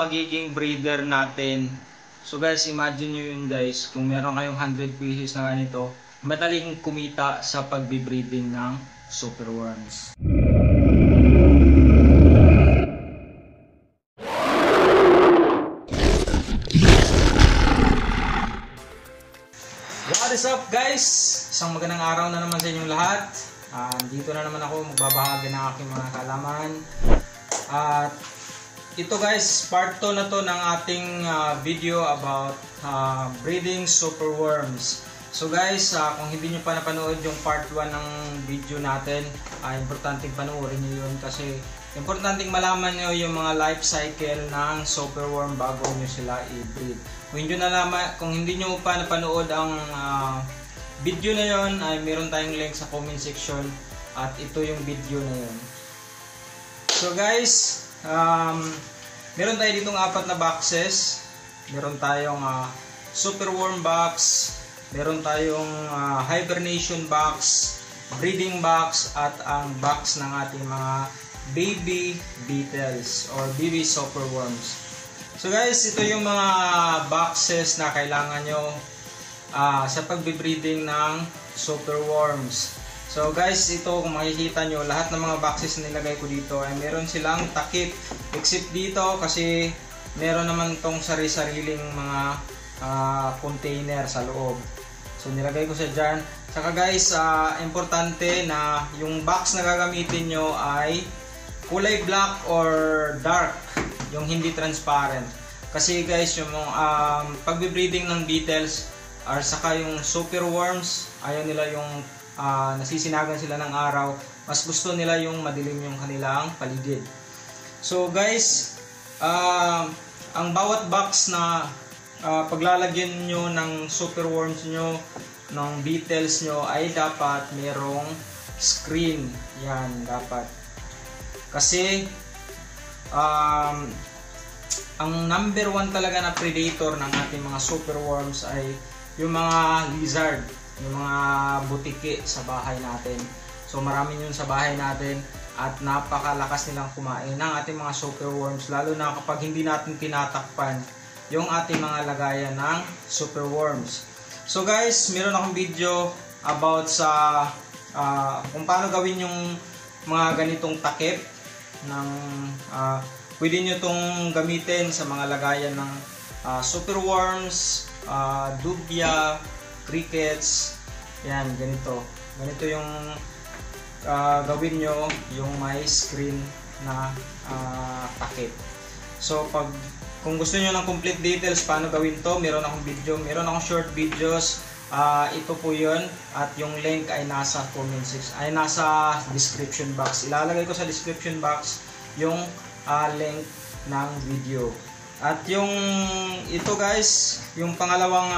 pagiging breeder natin. So guys, imagine nyo yun guys, kung meron kayong 100 pieces na ganito, madaling kumita sa pagbe-breeding ng superworms. What is up guys? Isang magandang araw na naman sa inyong lahat. Dito na naman ako magbabahagi ng aking mga kaalaman. At ito guys, part 2 na to ng ating video about breeding superworms. So guys, kung hindi nyo pa napanood yung part 1 ng video natin, importanteng panoorin nyo yun kasi importanteng malaman nyo yung mga life cycle ng superworm bago nyo sila i-breed. Kung hindi nyo pa napanood ang video na yun, ay meron tayong link sa comment section at ito yung video na yun. So guys, meron tayo ditong 4 na boxes. Meron tayong superworm box, meron tayong hibernation box, breeding box, at ang box ng ating mga baby beetles or baby superworms. So guys, ito yung mga boxes na kailangan nyo sa pagbe-breeding ng superworms. So guys, ito kung makikita nyo, lahat ng mga boxes na nilagay ko dito ay meron silang takip. Except dito kasi meron naman tong sari-sariling mga container sa loob. So nilagay ko siya dyan. Saka guys, importante na yung box na gagamitin nyo ay kulay black or dark, yung hindi transparent. Kasi guys, yung pagbe-breeding ng beetles or saka yung superworms, ayaw nila yung nasisinagan sila ng araw. Mas gusto nila yung madilim yung kanilang paligid. So guys, ang bawat box na paglalagyan nyo ng superworms nyo, ng beetles nyo, ay dapat merong screen. Yan, dapat. Kasi ang number 1 talaga na predator ng ating mga superworms ay yung mga lizard, yung mga butiki sa bahay natin. So marami yun sa bahay natin at napakalakas nilang kumain ng ating mga superworms, lalo na kapag hindi natin tinatakpan yung ating mga lagayan ng superworms. So guys, meron akong video about sa kung paano gawin yung mga ganitong takip ng pwede nyo itong gamitin sa mga lagayan ng superworms, dubia, crickets. Yan, ganito yung gawin nyo, yung may screen na takip. So kung gusto nyo ng complete details paano gawin to, meron akong video, meron akong short videos. Ito po yun, at yung link ay nasa comment section, ay nasa description box. Ilalagay ko sa description box yung link ng video. At yung ito guys, yung pangalawang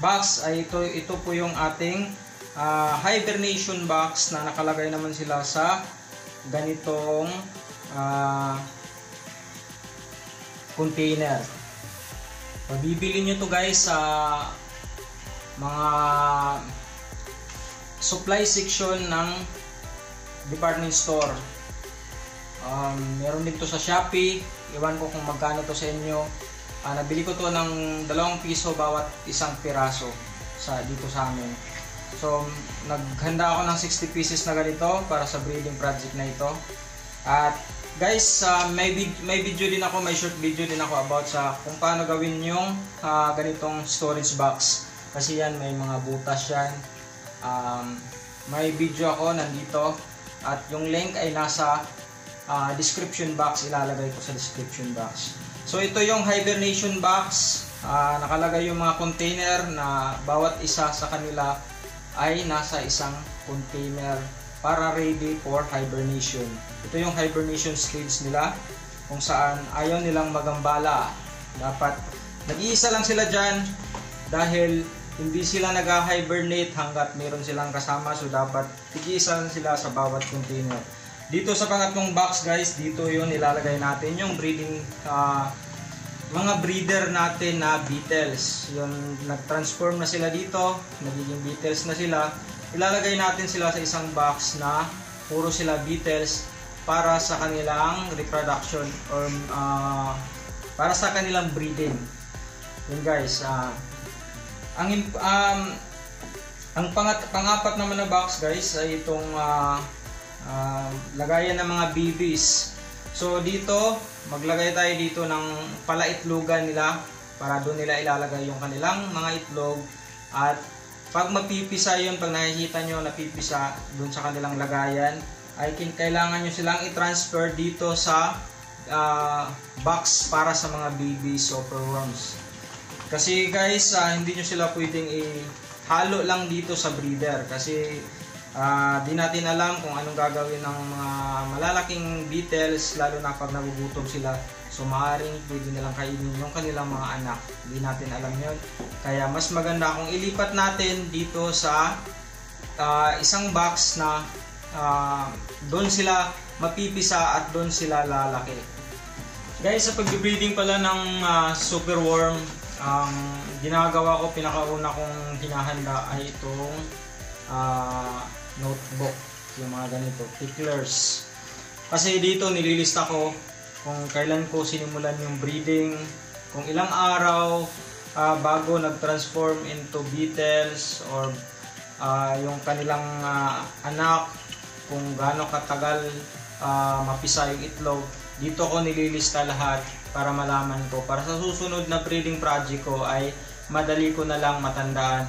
box ay ito po yung ating hibernation box na nakalagay naman sila sa ganitong container. Bibili nyo to guys sa mga supply section ng department store. Meron din to sa Shopee. Iwan ko kung magkano to sa inyo. Nabili ko to ng 2 piso bawat isang piraso dito sa amin. So naghanda ako ng 60 pieces na ganito para sa breeding project na ito. At guys, may video din ako, may short video din ako about sa kung paano gawin yung ganitong storage box. Kasi yan, may mga butas yan. May video ako nandito at yung link ay nasa description box. Ilalagay ko sa description box. So ito yung hibernation box. Nakalagay yung mga container na bawat isa sa kanila ay nasa isang container para ready for hibernation. Ito yung hibernation stage nila kung saan ayaw nilang magambala. Dapat nag-iisa lang sila dyan dahil hindi sila nag-hibernate hanggat meron silang kasama. So dapat nag-iisa lang sila sa bawat container. Dito sa pangatlong box guys, dito yun ilalagay natin yung breeding mga breeder natin na beetles. Yung nag-transform na sila dito, nagiging beetles na sila. Ilalagay natin sila sa isang box na puro sila beetles para sa kanilang reproduction or para sa kanilang breeding. Yun guys, ang pang-apat naman na box guys ay itong lagayan ng mga babies. So dito, maglagay tayo dito ng palaitlogan nila para doon nila ilalagay yung kanilang mga itlog. At pag mapipisa yun, pag nakikita nyo napipisa doon sa kanilang lagayan, ay kailangan nyo silang i-transfer dito sa box para sa mga baby superworms. Kasi guys, hindi nyo sila pwedeng ihalo lang dito sa breeder kasi di natin alam kung anong gagawin ng mga malalaking beetles, lalo na pag nagugutom sila. So maaaring pwede nilang kainin yung kanilang mga anak. Hindi natin alam yun. Kaya mas maganda kung ilipat natin dito sa isang box na doon sila mapipisa at doon sila lalaki. Guys, sa pag-breeding pala ng superworm, ang ginagawa ko, pinakauna kong hinahanda ay itong notebook, yung mga ganito, ticklers. Kasi dito nililista ko kung kailan ko sinimulan yung breeding, kung ilang araw bago nag-transform into beetles or yung kanilang anak, kung gaano katagal mapisa yung itlog. Dito ko nililista lahat para malaman ko, para sa susunod na breeding project ko ay madali ko na lang matandaan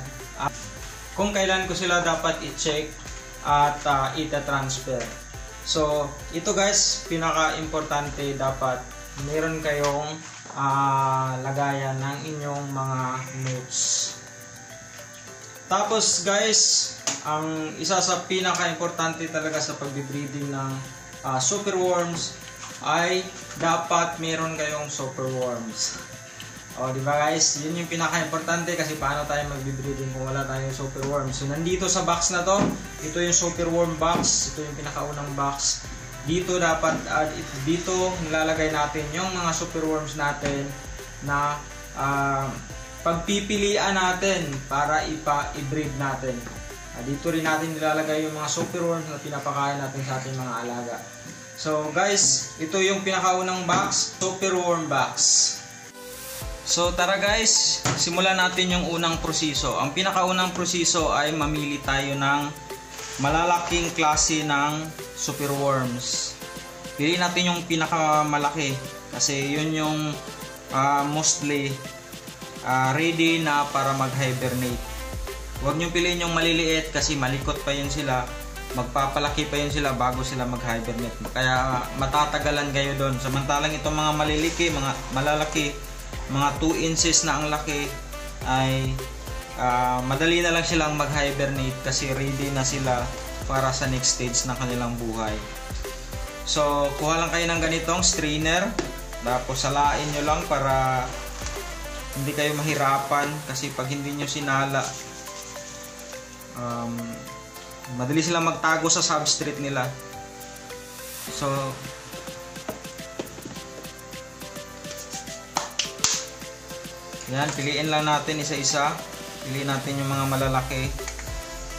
kung kailan ko sila dapat i-check at ita-transfer. So ito guys, pinaka-importante, dapat meron kayong lagayan ng inyong mga notes. Tapos guys, ang isa sa pinaka-importante talaga sa pagbe-breeding ng superworms ay dapat meron kayong superworms. O di ba guys, yun yung pinaka-importante kasi paano tayo magbe-breeding kung wala tayong superworms. So nandito sa box na to, ito yung superworm box, ito yung pinakaunang box. Dito dapat dito nilalagay natin yung mga superworms natin na pagpipilian natin para i-breed natin. Dito rin natin nilalagay yung mga superworms na pinapakain natin sa ating mga alaga. So guys, ito yung pinakaunang box, superworm box. So tara guys, simulan natin yung unang proseso. Ang pinakaunang proseso ay mamili tayo ng malalaking klase ng superworms. Piliin natin yung pinakamalaki kasi yun yung mostly ready na para mag-hibernate. Huwag nyo piliin yung maliliit kasi malikot pa yun sila. Magpapalaki pa yun sila bago sila mag-hibernate. Kaya matatagalan kayo doon. Samantalang itong mga maliliki, mga malalaki, mga 2 inches na ang laki, ay madali na lang silang mag-hibernate kasi ready na sila para sa next stage ng kanilang buhay. So kuha lang kayo ng ganitong strainer, tapos salain nyo lang para hindi kayo mahirapan kasi pag hindi nyo sinala, madali silang magtago sa substrate nila. So yan, piliin lang natin isa-isa. Piliin natin yung mga malalaki.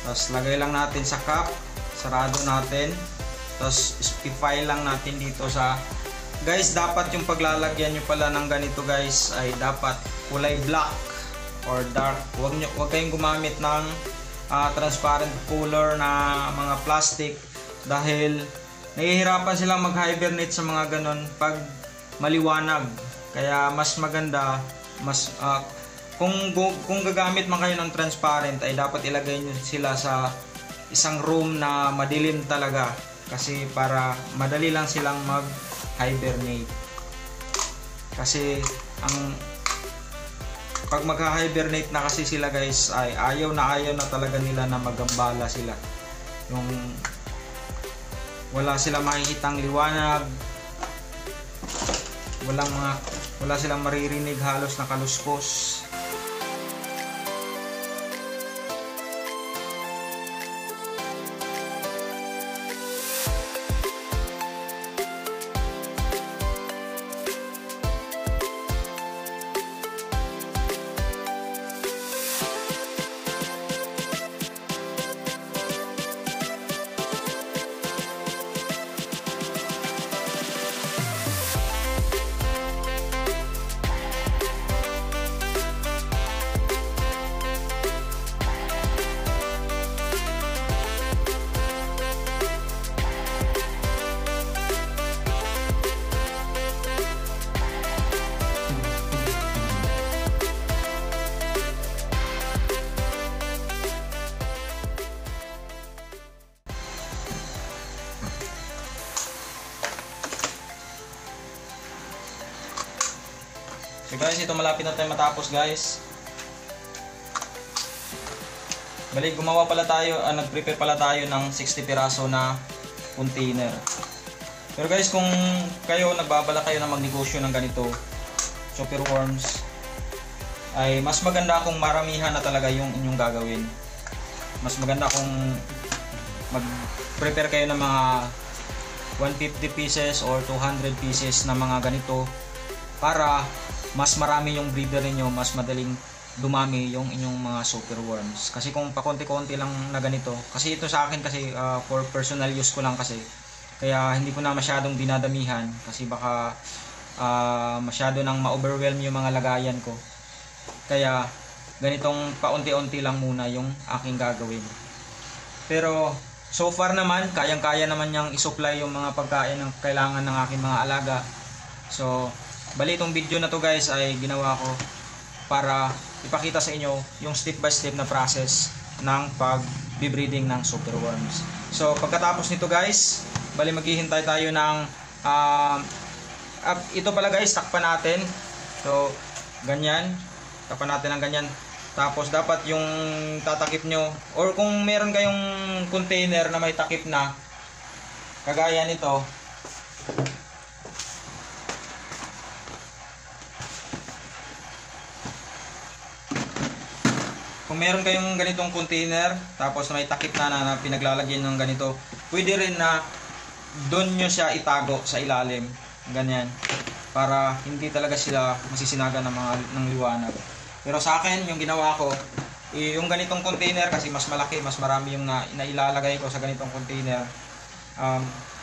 Tapos lagay lang natin sa cup. Sarado natin. Tapos i-file lang natin dito sa... Guys, dapat yung paglalagyan nyo pala ng ganito guys ay dapat kulay black or dark. Huwag kayong gumamit ng transparent color na mga plastic dahil nahihirapan silang mag-hibernate sa mga ganon pag maliwanag. Kaya mas maganda, kung gagamit man kayo ng transparent ay dapat ilagay nyo sila sa isang room na madilim talaga kasi para madali lang silang mag-hibernate. Kasi pag mag-hibernate na kasi sila guys ay ayaw na talaga nila na magambala sila. Yung wala silang makikitang liwanag, wala silang maririnig halos na kaluskos. So guys, ito malapit na tayo matapos guys. Bali, gumawa pala tayo, nag-prepare pala tayo ng 60 piraso na container. Pero guys, kung kayo nagbabala kayo na magnegosyo ng ganito, super worms, ay mas maganda kung maramihan na talaga yung inyong gagawin. Mas maganda kung mag-prepare kayo ng mga 150 pieces or 200 pieces na mga ganito para mas marami yung breeder niyo, mas madaling dumami yung inyong mga super worms. Kasi kung pakonti-konti lang na ganito, kasi ito sa akin kasi for personal use ko lang kasi, kaya hindi ko na masyadong dinadamihan kasi baka masyado nang ma-overwhelm yung mga lagayan ko. Kaya ganitong paunti-unti lang muna yung aking gagawin. Pero so far naman, kayang-kaya naman niyang i-supply yung mga pagkain ng kailangan ng aking mga alaga. So bali itong video na to guys ay ginawa ko para ipakita sa inyo yung step by step na process ng pag-breeding ng super worms. So pagkatapos nito guys, bali maghihintay tayo ng ito pala guys, takpan natin. So ganyan, takpan natin ng ganyan. Tapos dapat yung tatakip nyo, or kung meron kayong container na may takip na kagaya nito, kung meron kayong ganitong container tapos may takip na pinaglalagyan ng ganito, pwede rin na doon nyo siya itago sa ilalim, ganyan, para hindi talaga sila masisinaga ng liwanag. Pero sa akin, yung ginawa ko, yung ganitong container, kasi mas malaki, mas marami yung nailalagay ko sa ganitong container.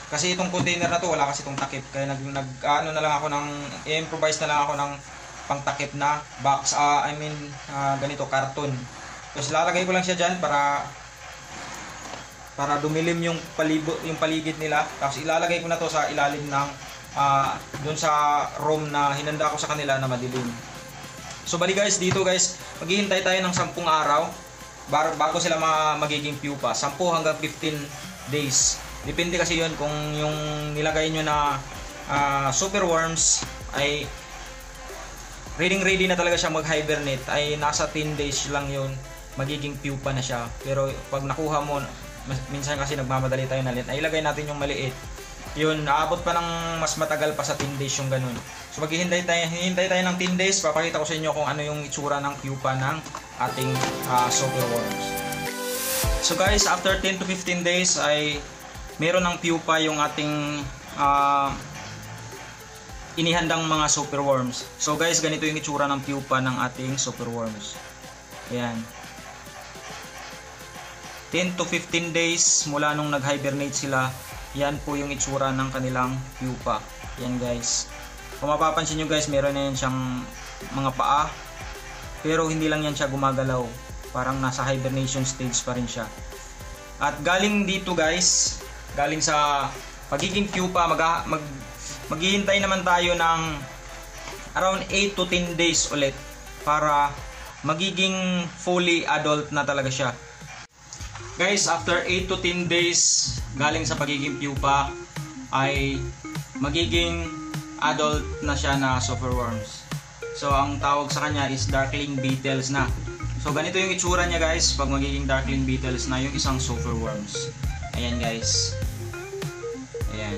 Kasi itong container na to, wala kasi itong takip, kaya improvise na lang ako ng pangtakip na box, ganito, karton. Tapos lalagay ko lang siya dyan para dumilim yung paligid nila. Tapos ilalagay ko na to sa ilalim ng dun sa room na hinanda ko sa kanila na madilim. So bali guys, dito guys, maghihintay tayo ng 10 araw bago sila magiging pupa. 10 hanggang 15 days. Depende kasi yun kung yung nilagay nyo na super worms ay ready na talaga siya mag-hibernate, ay nasa 10 days lang yun, magiging pupa na siya. Pero pag nakuha mo, minsan kasi nagmamadali tayo na ay ilagay natin yung maliit. Yun, aabot pa ng mas matagal pa sa 10 days yung ganun. So maghihintay tayo ng 10 days, papakita ko sa inyo kung ano yung itsura ng pupa ng ating super worms. So guys, after 10 to 15 days ay meron ng pupa yung ating inihandang mga super worms. So guys, ganito yung itsura ng pupa ng ating super worms. Ayan. 10 to 15 days mula nung nag-hibernate sila, yan po yung itsura ng kanilang pupa. Yan guys. Kung mapapansin nyo guys, meron na yan siyang mga paa. Pero hindi lang yan siya gumagalaw. Parang nasa hibernation stage pa rin siya. At galing dito guys, galing sa pagiging pupa, maghihintay naman tayo ng around 8 to 10 days ulit para magiging fully adult na talaga siya. Guys, after 8 to 10 days galing sa pagiging pupa ay magiging adult na siya na super worms. So ang tawag sa kanya is darkling beetles na. So ganito yung itsura niya guys pag magiging darkling beetles na yung isang super worms. Ayan guys. Ayan.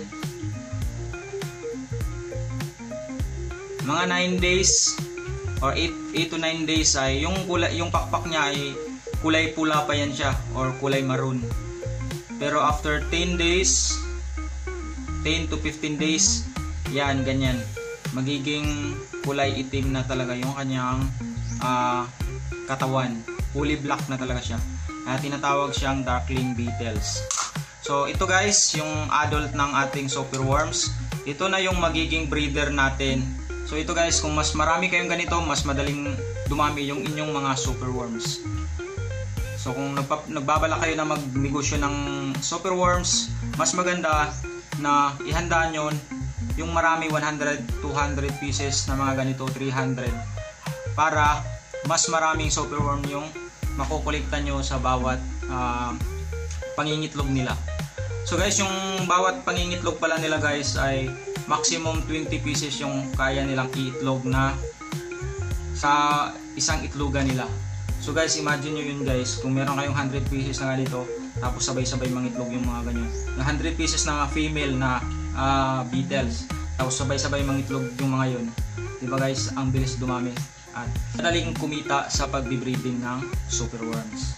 Mga 9 days or 8 to 9 days ay yung pakpak niya ay kulay pula pa yan siya or kulay maroon. Pero after 10 days, 10 to 15 days, yan ganyan. Magiging kulay itim na talaga yung kanyang katawan. Fully black na talaga siya. Tinatawag siyang darkling beetles. So ito guys, yung adult ng ating super worms. Ito na yung magiging breeder natin. So ito guys, kung mas marami kayong ganito, mas madaling dumami yung inyong mga super worms. So kung nagbabala kayo na magnegosyo ng super worms, mas maganda na ihanda nyo yung marami, 100, 200 pieces na mga ganito, 300, para mas maraming super worm yung makukulikta nyo sa bawat pangingitlog nila. So guys, yung bawat pangingitlog pala nila guys ay maximum 20 pieces yung kaya nilang iitlog na sa isang itlogan nila. So guys, imagine nyo yun guys, kung meron kayong 100 pieces na ganito, tapos sabay-sabay mangitlog yung mga ganyan. Yung 100 pieces na female na beetles, tapos sabay-sabay mangitlog yung mga yun. Diba guys, ang bilis dumami at madaling kumita sa pagbe-breeding ng superworms.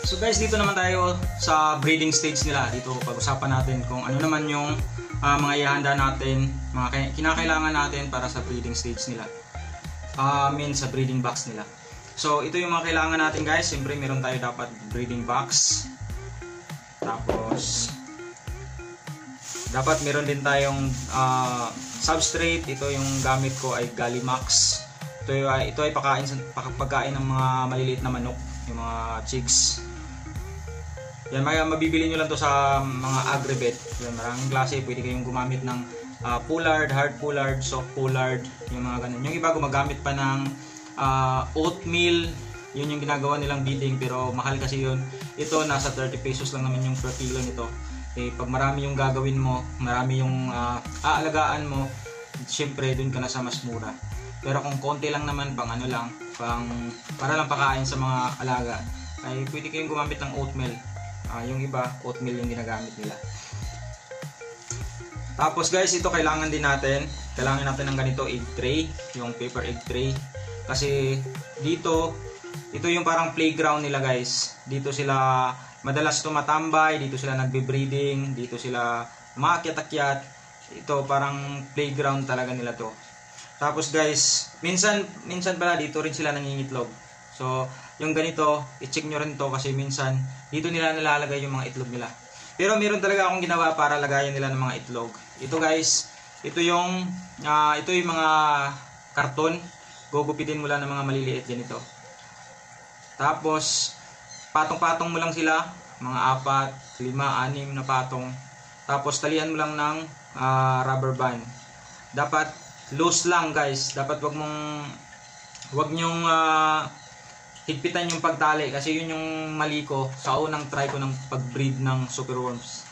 So guys, dito naman tayo sa breeding stage nila. Dito pag-usapan natin kung ano naman yung mga ihanda natin, mga kinakailangan natin para sa breeding stage nila. Sa breeding box nila. So ito yung mga kailangan natin guys. Siyempre meron tayo dapat breeding box. Tapos dapat meron din tayong substrate. Ito yung gamit ko ay Gallimax. Ito ay pagkain ng mga maliliit na manok, yung mga chicks. Yan, mabibili nyo lang to sa mga agribet. Yan, maraming klase. Pwede kayong gumamit ng pollard, hard pollard, soft pollard, yung mga ganun. Yung iba gumagamit pa ng oatmeal. Yun yung ginagawa nilang bedding, pero mahal kasi yun. Ito nasa 30 pesos lang naman yung per kilo nito. Pag marami yung gagawin mo, marami yung aalagaan mo, syempre dun ka na sa mas mura. Pero kung konti lang naman, pang ano lang, para lang pakain sa mga alaga, ay pwede kayong gumamit ng oatmeal. Yung iba, oatmeal yung ginagamit nila. Tapos guys, ito kailangan din natin. Kailangan natin ng ganito egg tray, yung paper egg tray. Kasi dito, ito yung parang playground nila guys. Dito sila madalas tumatambay, dito sila nagbe-breeding, dito sila maakyat-akyat. Ito parang playground talaga nila to. Tapos guys, minsan pala dito rin sila nangingitlog. So, yung ganito, i-check nyo rin to kasi minsan dito nila nilalagay yung mga itlog nila. Pero meron talaga akong ginawa para lagayan nila ng mga itlog. Ito guys, ito yung mga karton. Gugupitin mo lang ng mga maliliit ganito. Tapos, patong-patong mo lang sila, mga 4, 5, 6 na patong. Tapos talian mo lang ng rubber band. Dapat loose lang guys. Dapat wag nyong higpitan yung pagtali kasi yun yung mali ko sa unang try ko ng pag-breed ng superworms.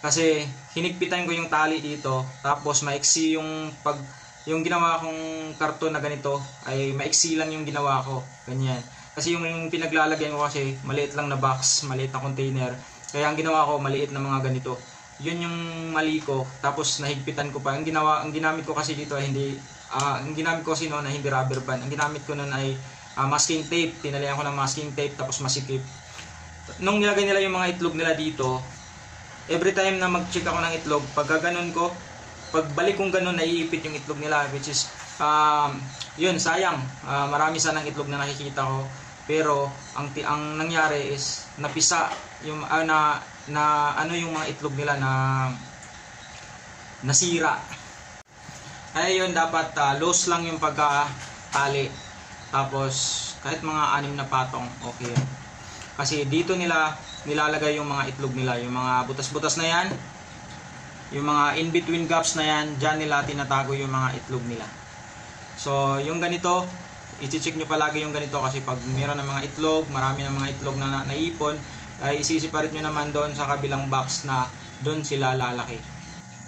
Kasi hinigpitan ko yung tali dito, tapos maiksi yung ginawa kong karton na ganito ay maiksi lang yung ginawa ko, ganyan. Kasi yung pinaglalagyan ko kasi maliit lang na box, maliit na container. Kaya ang ginawa ko maliit na mga ganito. Yun yung mali ko. Tapos nahigpitan ko pa. Ang ginamit ko kasi dito ay ang ginamit ko kasi noon ay hindi rubber band. Ang ginamit ko noon ay masking tape. Tinalian ko ng masking tape tapos masikip. Nung nilagay nila yung mga itlog nila dito, every time na mag-check ako ng itlog, pagbalik kong ganun, naiipit yung itlog nila, which is yun, sayang. Marami sanang itlog na nakikita ko. Pero ang nangyari is napisa yung yung mga itlog nila na nasira. Kaya yun, dapat loose lang yung pagkatali. Tapos kahit mga 6 na patong, okay yun. Kasi dito nila nilalagay yung mga itlog nila, yung mga butas-butas na yan, yung mga in-between gaps na yan, dyan nila tinatago yung mga itlog nila. So yung ganito, i-check nyo palagi yung ganito kasi pag meron ng mga itlog, marami ng mga itlog na naipon, ay isisiparit nyo naman doon sa kabilang box na doon sila lalaki.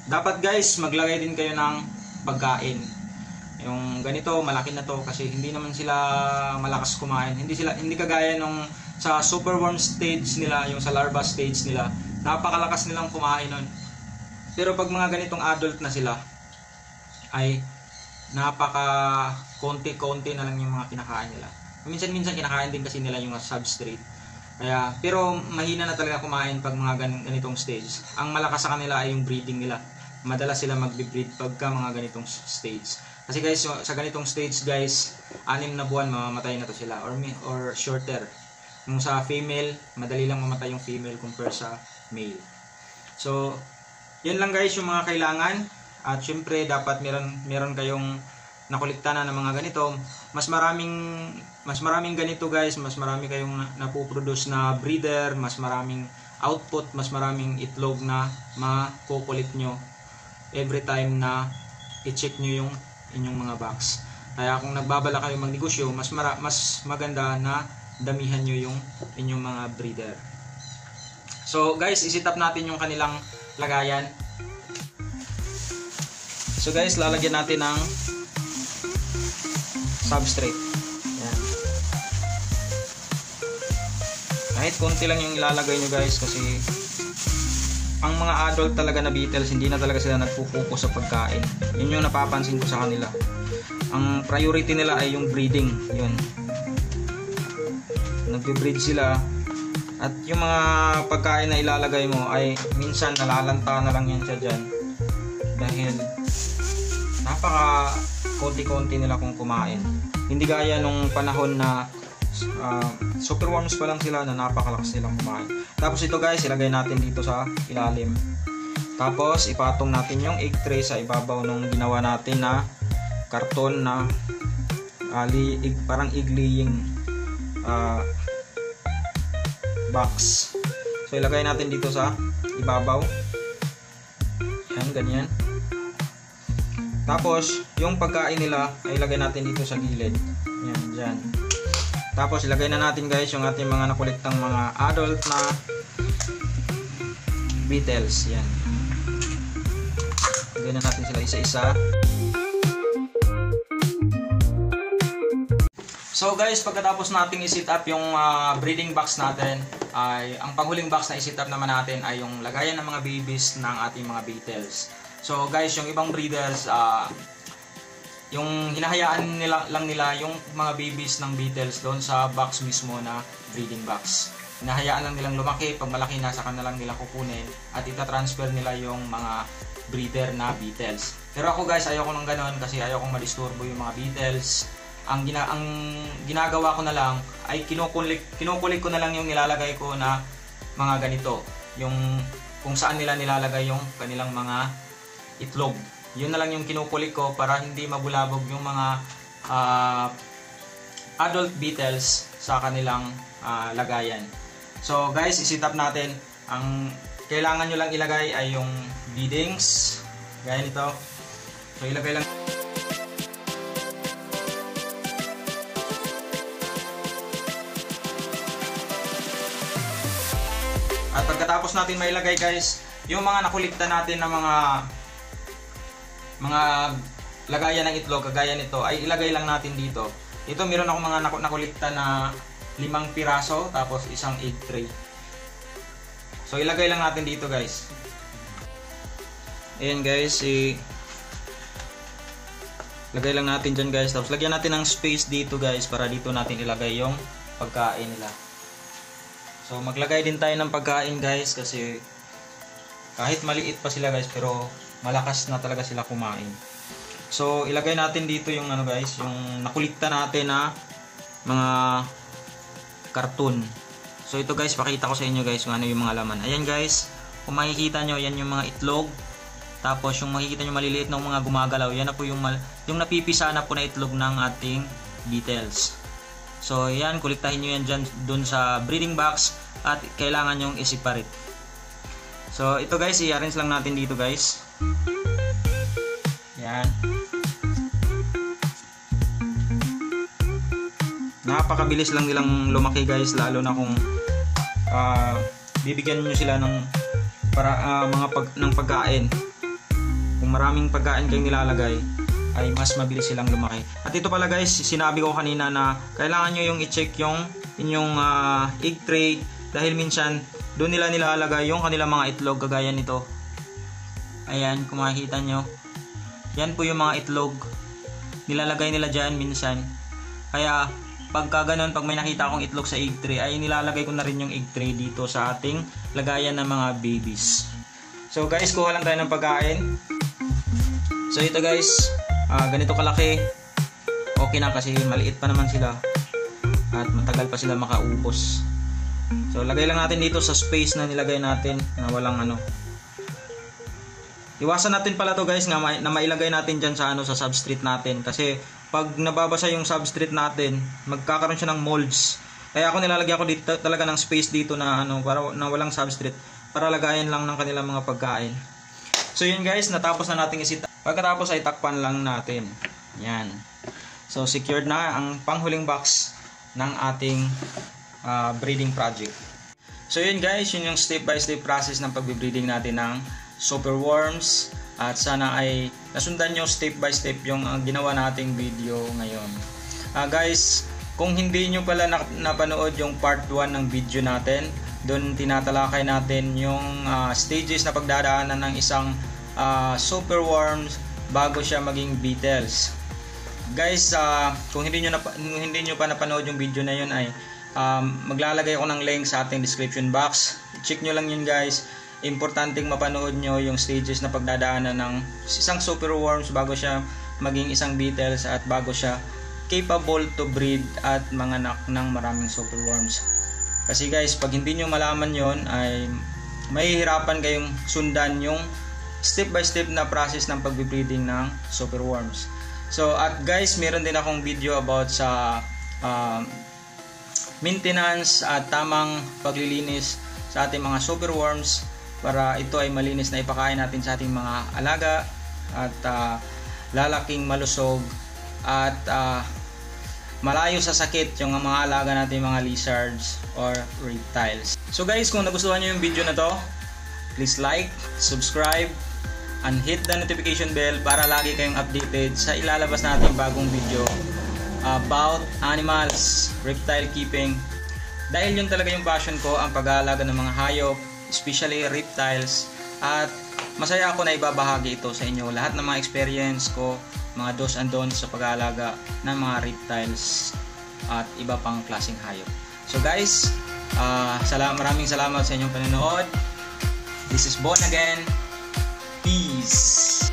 Dapat guys, maglagay din kayo ng pagkain. Yung ganito, malaki na to kasi hindi naman sila malakas kumain. Hindi kagaya nung sa superworm stage nila, yung sa larva stage nila, napakalakas nilang kumain nun. Pero pag mga ganitong adult na sila, ay napaka konti-konti na lang yung mga kinakain nila. Minsan-minsan kinakain din kasi nila yung substrate. Pero mahina na talaga kumain pag mga ganitong stage. Ang malakas sa kanila ay yung breeding nila. Madalas sila magbe-breed pagka mga ganitong stage. Kasi guys, sa ganitong stage guys, 6 na buwan mamamatay na to sila or shorter. Yung sa female, madali lang mamatay yung female compare sa male. So, yan lang guys yung mga kailangan. At syempre dapat meron kayong nakolekta na ng mga ganito. Mas maraming ganito guys, mas marami kayong napoproduce na breeder, mas maraming output, mas maraming itlog na makukulit nyo every time na i-check nyo yung inyong mga box. Kaya kung nagbabala kayo magnegosyo, mas maganda na damihan nyo yung inyong mga breeder. So guys, i-set up natin yung kanilang lagayan. So guys, lalagyan natin ng substrate. Yan. Kahit konti lang yung ilalagay nyo guys, kasi ang mga adult talaga na beetles, hindi na talaga sila nagpo-focus sa pagkain. Yun yung napapansin ko sa kanila. Ang priority nila ay yung breeding. Yun. Nagbe-breed sila. At yung mga pagkain na ilalagay mo ay minsan nalalanta na lang yan siya dyan. Dahil napaka konti-konti nila kung kumain. Hindi gaya nung panahon na superworms pa lang sila na napakalakas nilang kumain. Tapos ito guys, ilagay natin dito sa ilalim. Tapos ipatong natin yung egg tray sa ibabaw nung ginawa natin na karton na parang egg laying box. So ilagay natin dito sa ibabaw. Yan, ganyan. Tapos yung pagkain nila ay ilagay natin dito sa gilid. Yan, dyan. Tapos ilagay na natin guys yung ating mga nakuliktang mga adult na beetles. Yan. Ilagay na natin sila isa-isa. So guys, pagkatapos nating i-set up yung breeding box natin, ay ang panghuling box na i-set up naman natin ay yung lagayan ng mga babies ng ating mga beetles. So guys, yung ibang breeders, yung hinahayaan lang nila yung mga babies ng beetles doon sa box mismo na breeding box. Hinahayaan lang nilang lumaki, pag malaki na saka na lang nila kukunin at itatransfer nila yung mga breeder na beetles. Pero ako guys, ayoko nang ganon kasi ayokong madisturbo yung mga beetles. Ang ginagawa ko na lang ay kinukulik ko na lang yung nilalagay ko na mga ganito. Yung kung saan nila nilalagay yung kanilang mga itlog. Yun na lang yung kinukulik ko para hindi mabulabog yung mga adult beetles sa kanilang lagayan. So guys, i-set up natin. Ang kailangan nyo lang ilagay ay yung beadings. Gaya nito. So ilagay lang. At pagkatapos natin mailagay guys, yung mga nakulikta natin na mga lagayan ng itlog, kagaya nito, ay ilagay lang natin dito. Ito meron akong mga nakulikta na 5 piraso, tapos isang egg tray. So ilagay lang natin dito guys. Ayan guys, lagay lang natin dyan guys. Tapos lagyan natin ng space dito guys, para dito natin ilagay yung pagkain nila. So maglagay din tayo ng pagkain guys, kasi kahit maliit pa sila guys, pero malakas na talaga sila kumain. So ilagay natin dito yung ano guys, yung nakulikta natin na mga karton. So ito guys, pakita ko sa inyo guys kung ano yung mga laman. Ayan guys, kung makikita nyo, yan yung mga itlog. Tapos yung makikita nyo maliliit na mga gumagalaw, yan na po yung napipisa na po na itlog ng ating beetles. So yan, kuliktahin nyo yan dyan, dun sa breeding box, at kailangan nyong i-separate. So ito guys, i-arrange lang natin dito guys. Yan. Napakabilis lang nilang lumaki guys, lalo na kung bibigyan nyo sila ng ng pagkain. Kung maraming pagkain kayong nilalagay, ay mas mabilis silang lumaki. At ito pala guys, sinabi ko kanina na kailangan nyo yung i-check yung inyong egg tray, dahil minsan doon nila nilalagay yung kanilang mga itlog, kagaya nito. Ayan, kung makikita nyo, yan po yung mga itlog, nilalagay nila dyan minsan. Kaya pagka ganun, pag may nakita akong itlog sa egg tray, ay nilalagay ko na rin yung egg tray dito sa ating lagayan ng mga babies. So guys, kuha lang tayo ng pagkain. So ito guys, ganito kalaki, okay na kasi maliit pa naman sila at matagal pa sila makaubos. So lagay lang natin dito sa space na nilagay natin, na walang ano. Iwasan natin pala to guys, na mailagay natin dyan sa sa substrate natin, kasi pag nababasa yung substrate natin, magkakaroon siya ng molds. Kaya ako nilalagyan ko dito talaga ng space dito na para na walang substrate, para lagayan lang ng kanilang mga pagkain. So yun guys, natapos na natin i-set up. Pagkatapos ay takpan lang natin. Yan. So secured na ang panghuling box ng ating breeding project. So yun guys, yun yung step by step process ng pagbe-breeding natin ng superworms. At sana ay nasundan nyo step by step yung ginawa nating video ngayon. Guys, kung hindi nyo pala napanood yung part 1 ng video natin, doon tinatalakay natin yung stages na pagdadaanan ng isang superworms bago siya maging beetles. Guys, kung hindi nyo pa napanood yung video na yun, ay maglalagay ako ng link sa ating description box. Check nyo lang yun guys. Importanteng mapanood nyo yung stages na pagdadaanan ng isang superworms bago siya maging isang beetles at bago siya capable to breed at manganak ng maraming superworms. Kasi guys, pag hindi nyo malaman yon ay mahihirapan kayong sundan yung step by step na process ng pagbe-breeding ng superworms. So at guys, meron din akong video about sa maintenance at tamang paglilinis sa ating mga superworms para ito ay malinis na ipakain natin sa ating mga alaga at lalaking malusog at malayo sa sakit yung mga alaga natin, mga lizards or reptiles. So guys, kung nagustuhan nyo yung video na to, please like, subscribe, and hit the notification bell para lagi kayong updated sa ilalabas nating bagong video about animals, reptile keeping. Dahil yun talaga yung passion ko, ang pag-aalaga ng mga hayop, especially reptiles, at masaya ako na ibabahagi ito sa inyo. Lahat ng mga experience ko, mga do's and don'ts sa pag-aalaga ng mga reptiles at iba pang klaseng hayop. So guys, maraming salamat sa inyong panonood. This is Bon again. Peace!